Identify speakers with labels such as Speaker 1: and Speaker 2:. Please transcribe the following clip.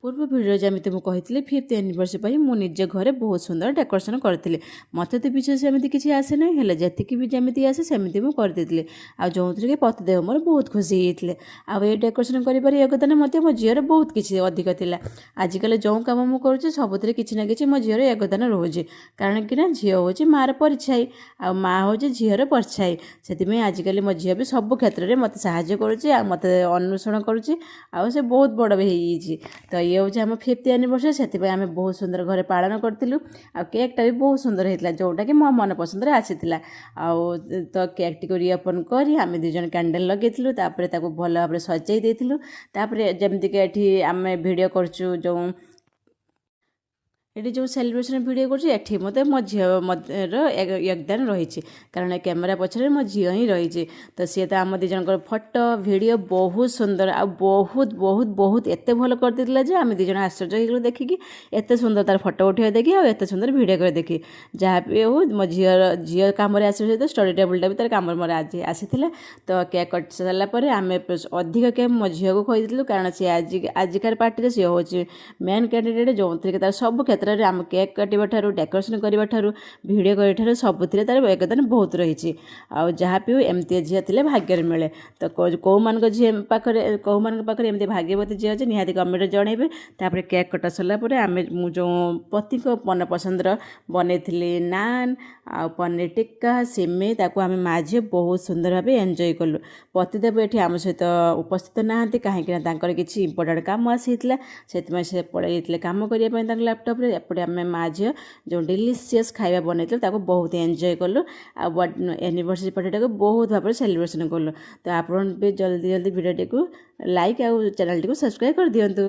Speaker 1: पूर्व भिडियो जमी तुमको कही 5th एनिवर्सरी पर मुझे निजे घरे बहुत सुंदर डेकोरेशन करी मत तो विशेष सेमती किसी आसे ना हेल्ले जी भी जमी आसे सेमती मुझे आ जो कि पतिदेव मोर बहुत खुशी होते आ डेकोरेशन कर योगदान मो झीर बहुत किसी अधिक था आजिकल जो कम मुझे करुँचे सबुत किसी ना कि मो झीर योगदान रोचे कारण कि झी हूँ मार परछाई आ माँ हूँ झीर परछाई से आजिकल मो झी भी सब क्षेत्र में मत साहय करुँचे मत अनुसरण करुँचे आ बहुत बड़ भी तो ये हूँ आम 5th एनिवर्सरी से आम बहुत सुंदर घरे पालन करूँ आ केकटा भी बहुत सुंदर होता जोटा कि मो मन पसंद आसी तो केक टी रिओपन कर आम दुज कैंडल लगेलु भल भाव सजाई देलु जमीक आम भिडियो करचु जो ये जो सेलिब्रेशन वीडियो कर मत मो झीर योगदान रही कारण कैमेरा पछरे मो झी ही रही तो सी तो आम दिजन फोटो वीडियो बहुत सुंदर आ बहुत बहुत बहुत एत भल कर आम दिज आश्चर्य हो देखिकी एत सुंदर तार फोटो उठे देखी और एत सुंदर वीडियो कर देखी जहाँ भी हो मो झीर कम सहित स्टडी टेबुलटा भी तार कम आज आसी तो केक कट सारापर आम अधिक केक मो झी को खुद कारण सी आजिकार पार्टी सी हूँ मेन कैंडिडेट जो थे तार सब क्षेत्र आम केक काटा ठार डेकोरेशन करने भिड कर सबुथ तार योगदान बहुत रही आ जहाँ भी एमती झी थे भाग्य मिले तो कौ मान झी पाखे कौ मान पाखे एमती भाग्यवती झी अच्छे निहाती कमेंट जनइबे तापर केक कटा सारापर आम जो पति मन पसंदर बनई नान आ पनीर टिक्का सिमेई ताकू आम माँ झी बहुत सुंदर भाव एंजॉय कलु पतिदेव ये आम सहित उपस्थित नहांती कहीं किसी इंपोर्टाट कम आसी से पड़े कम करने लैपटॉप एपटे आम माँ झी जो डिलीशियस खाଇବା बनई बहुत एंजॉय कलु आ एनिवर्सरी पार्टी को बहुत भाव सेलिब्रेशन कलु तो आप भी जल्दी जल्दी वीडियो को लाइक आ चैनल टी सब्सक्राइब कर दिंतु।